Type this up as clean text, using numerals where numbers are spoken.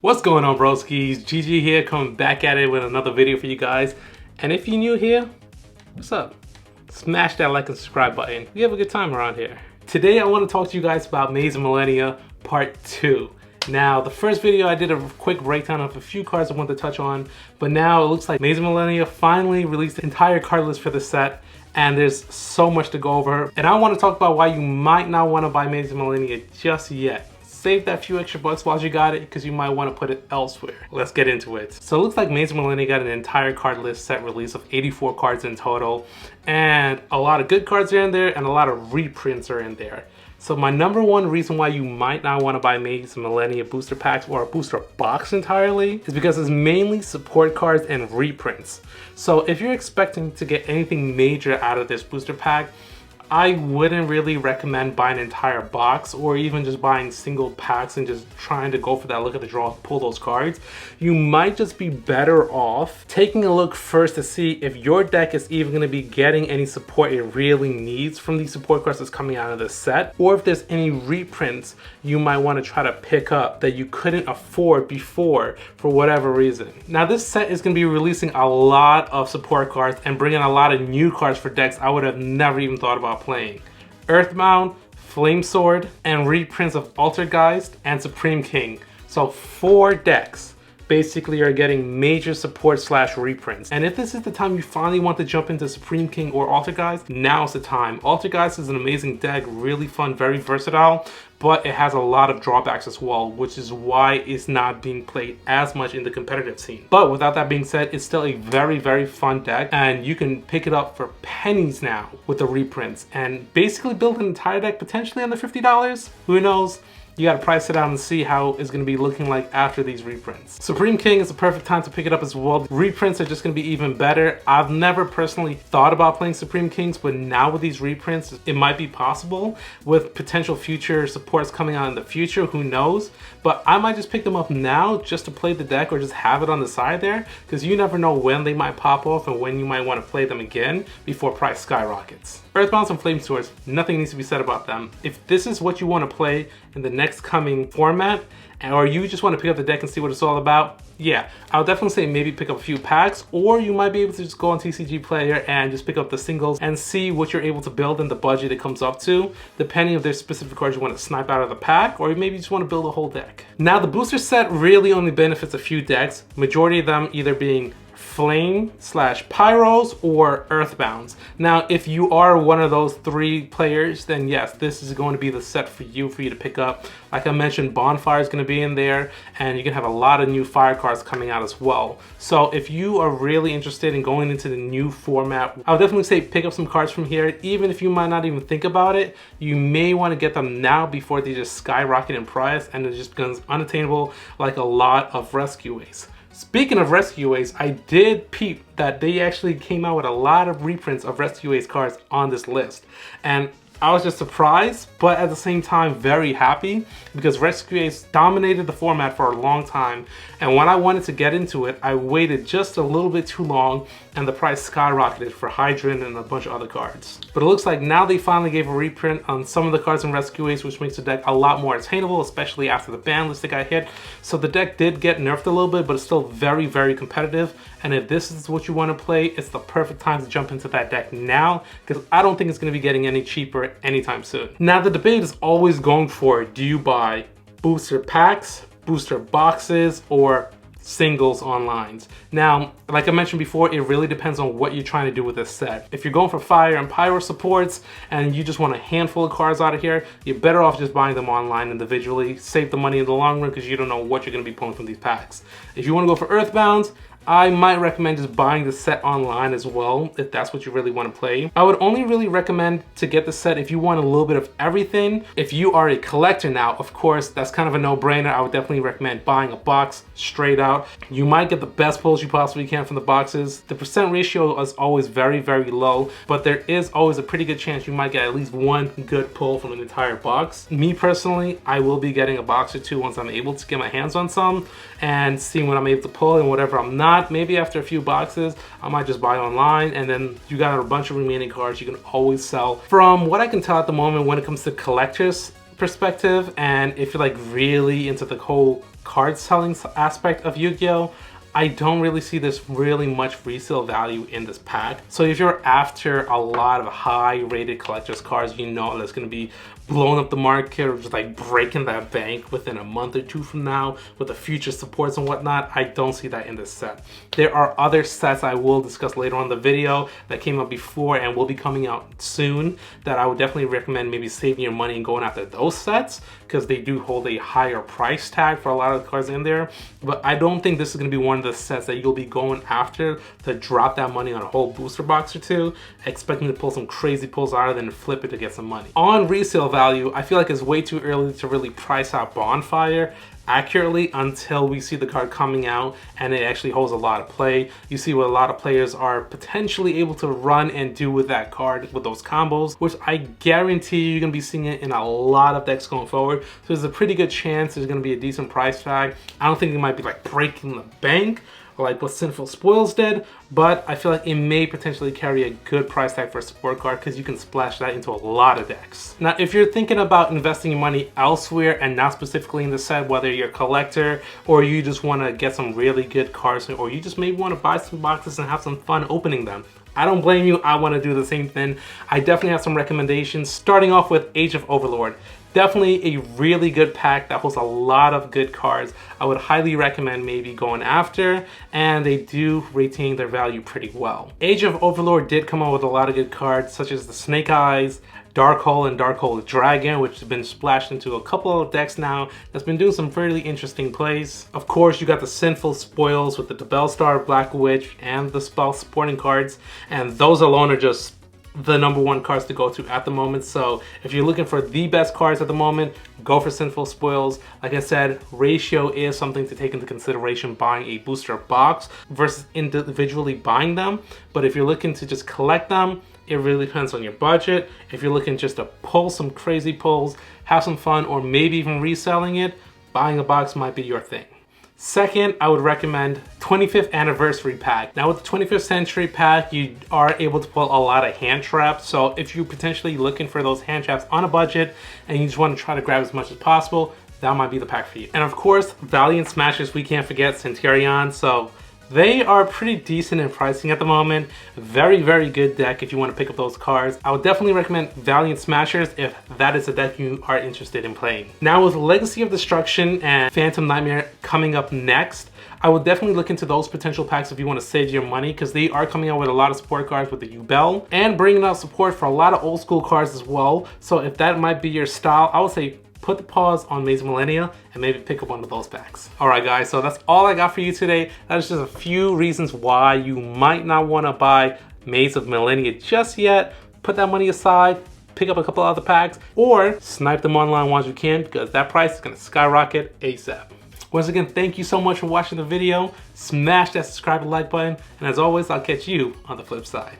What's going on, broskies? GG here, coming back at it with another video for you guys. And if you're new here, what's up? Smash that like and subscribe button. We have a good time around here. Today I want to talk to you guys about Maze of Millennia Part 2. Now, the first video I did a quick breakdown of a few cards I wanted to touch on, but now it looks like Maze of Millennia finally released the entire card list for the set, and there's so much to go over. And I want to talk about why you might not want to buy Maze of Millennia just yet. Save that few extra bucks while you got it, because you might want to put it elsewhere. Let's get into it. So it looks like Maze of Millennia got an entire card list set release of 84 cards in total, and a lot of good cards are in there and a lot of reprints are in there. So my number one reason why you might not want to buy Maze of Millennia booster packs or a booster box entirely is because it's mainly support cards and reprints. So if you're expecting to get anything major out of this booster pack, I wouldn't really recommend buying an entire box or even just buying single packs and just trying to go for that look at the draw, pull those cards. You might just be better off taking a look first to see if your deck is even going to be getting any support it really needs from these support cards that's coming out of this set, or if there's any reprints you might want to try to pick up that you couldn't afford before for whatever reason. Now, this set is going to be releasing a lot of support cards and bringing a lot of new cards for decks I would have never even thought about playing. Earthbound, Flame Sword, and reprints of Altergeist and Supreme King. So 4 decks basically are getting major support slash reprints. And if this is the time you finally want to jump into Supreme King or Altergeist, now's the time. Altergeist is an amazing deck, really fun, very versatile, but it has a lot of drawbacks as well, which is why it's not being played as much in the competitive scene. But without that being said, it's still a very, very fun deck, and you can pick it up for pennies now with the reprints and basically build an entire deck potentially under $50. Who knows? You gotta price it out and see how it's gonna be looking like after these reprints. Supreme King is the perfect time to pick it up as well. Reprints are just gonna be even better. I've never personally thought about playing Supreme Kings, but now with these reprints, it might be possible with potential future supports coming out in the future, who knows? But I might just pick them up now just to play the deck or just have it on the side there, because you never know when they might pop off and when you might want to play them again before price skyrockets. Earthbounds and Flame Swords, nothing needs to be said about them. If this is what you want to play in the next coming format, or you just want to pick up the deck and see what it's all about, yeah, I would definitely say maybe pick up a few packs, or you might be able to just go on TCG Player and just pick up the singles and see what you're able to build in the budget it comes up to, depending if there's specific cards you want to snipe out of the pack, or maybe you just want to build a whole deck. Now, the booster set really only benefits a few decks, majority of them either being Flame slash Pyros or Earthbounds. Now, if you are one of those 3 players, then yes, this is going to be the set for you to pick up. Like I mentioned, Bonfire is going to be in there, and you can have a lot of new fire cards coming out as well. So if you are really interested in going into the new format, I would definitely say pick up some cards from here. Even if you might not even think about it, you may want to get them now before they just skyrocket in price and it just becomes unattainable like a lot of Rescue Ways. Speaking of Rescue Ace, I did peep that they actually came out with a lot of reprints of Rescue Ace cards on this list. And I was just surprised, but at the same time very happy, because Rescue Ace dominated the format for a long time, and when I wanted to get into it, I waited just a little bit too long and the price skyrocketed for Hydrant and a bunch of other cards. But it looks like now they finally gave a reprint on some of the cards in Rescue Ace, which makes the deck a lot more attainable, especially after the ban list that got hit. So the deck did get nerfed a little bit, but it's still very, very competitive. And if this is what you want to play, it's the perfect time to jump into that deck now, because I don't think it's going to be getting any cheaper anytime soon. Now, the debate is always going for, do you buy booster packs, booster boxes, or singles online? Now, like I mentioned before, it really depends on what you're trying to do with this set. If you're going for fire and pyro supports and you just want a handful of cards out of here, you're better off just buying them online individually. Save the money in the long run, because you don't know what you're going to be pulling from these packs. If you want to go for Earthbounds, I might recommend just buying the set online as well, if that's what you really want to play. I would only really recommend to get the set if you want a little bit of everything. If you are a collector now, of course, that's kind of a no-brainer. I would definitely recommend buying a box straight out. You might get the best pulls you possibly can from the boxes. The percent ratio is always very, very low, but there is always a pretty good chance you might get at least one good pull from an entire box. Me personally, I will be getting a box or two once I'm able to get my hands on some and seeing what I'm able to pull, and whatever I'm not, maybe after a few boxes, I might just buy online, and then you got a bunch of remaining cards you can always sell. From what I can tell at the moment when it comes to collectors perspective, and if you're like really into the whole card selling aspect of Yu-Gi-Oh!, I don't really see this really much resale value in this pack. So if you're after a lot of high rated collector's cards, you know that's going to be blowing up the market or just like breaking that bank within a month or two from now with the future supports and whatnot, I don't see that in this set. There are other sets I will discuss later on in the video that came out before and will be coming out soon that I would definitely recommend maybe saving your money and going after those sets, because they do hold a higher price tag for a lot of the cards in there. But I don't think this is going to be one of the sets that you'll be going after to drop that money on a whole booster box or two, expecting to pull some crazy pulls out of it and flip it to get some money. On resale value, I feel like it's way too early to really price out Bonfire accurately until we see the card coming out and it actually holds a lot of play. You see what a lot of players are potentially able to run and do with that card with those combos, which I guarantee you're gonna be seeing it in a lot of decks going forward. So there's a pretty good chance there's gonna be a decent price tag. I don't think it might be like breaking the bank like what Sinful Spoils did, but I feel like it may potentially carry a good price tag for a support card because you can splash that into a lot of decks. Now, if you're thinking about investing your money elsewhere and not specifically in the set, whether you're a collector or you just want to get some really good cards, or you just maybe want to buy some boxes and have some fun opening them, I don't blame you. I want to do the same thing. I definitely have some recommendations, starting off with Age of Overlord. Definitely a really good pack that holds a lot of good cards. I would highly recommend maybe going after, and they do retain their value pretty well. Age of Overlord did come out with a lot of good cards, such as the Snake Eyes, Dark Hole, and Dark Hole Dragon, which has been splashed into a couple of decks now. That's been doing some fairly interesting plays. Of course, you got the Sinful Spoils with the Bellstar, Black Witch, and the Spell supporting cards, and those alone are just the #1 cards to go to at the moment. So if you're looking for the best cards at the moment, go for Sinful Spoils. Like I said, ratio is something to take into consideration buying a booster box versus individually buying them. But if you're looking to just collect them, it really depends on your budget. If you're looking just to pull some crazy pulls, have some fun, or maybe even reselling it, buying a box might be your thing. Second, I would recommend 25th Anniversary Pack. Now with the 25th Century Pack, you are able to pull a lot of hand traps. So if you're potentially looking for those hand traps on a budget and you just want to try to grab as much as possible, that might be the pack for you. And of course, Valiant Smashers, we can't forget Centurion. So they are pretty decent in pricing at the moment. Very, very good deck if you want to pick up those cards. I would definitely recommend Valiant Smashers if that is a deck you are interested in playing. Now with Legacy of Destruction and Phantom Nightmare coming up next, I would definitely look into those potential packs if you want to save your money, because they are coming out with a lot of support cards with the YuGiOh and bringing out support for a lot of old school cards as well. So if that might be your style, I would say put the pause on Maze of Millennia and maybe pick up one of those packs. All right, guys, so that's all I got for you today. That is just a few reasons why you might not want to buy Maze of Millennia just yet. Put that money aside, pick up a couple other packs, or snipe them online once you can, because that price is going to skyrocket ASAP. Once again, thank you so much for watching the video. Smash that subscribe and like button, and as always, I'll catch you on the flip side.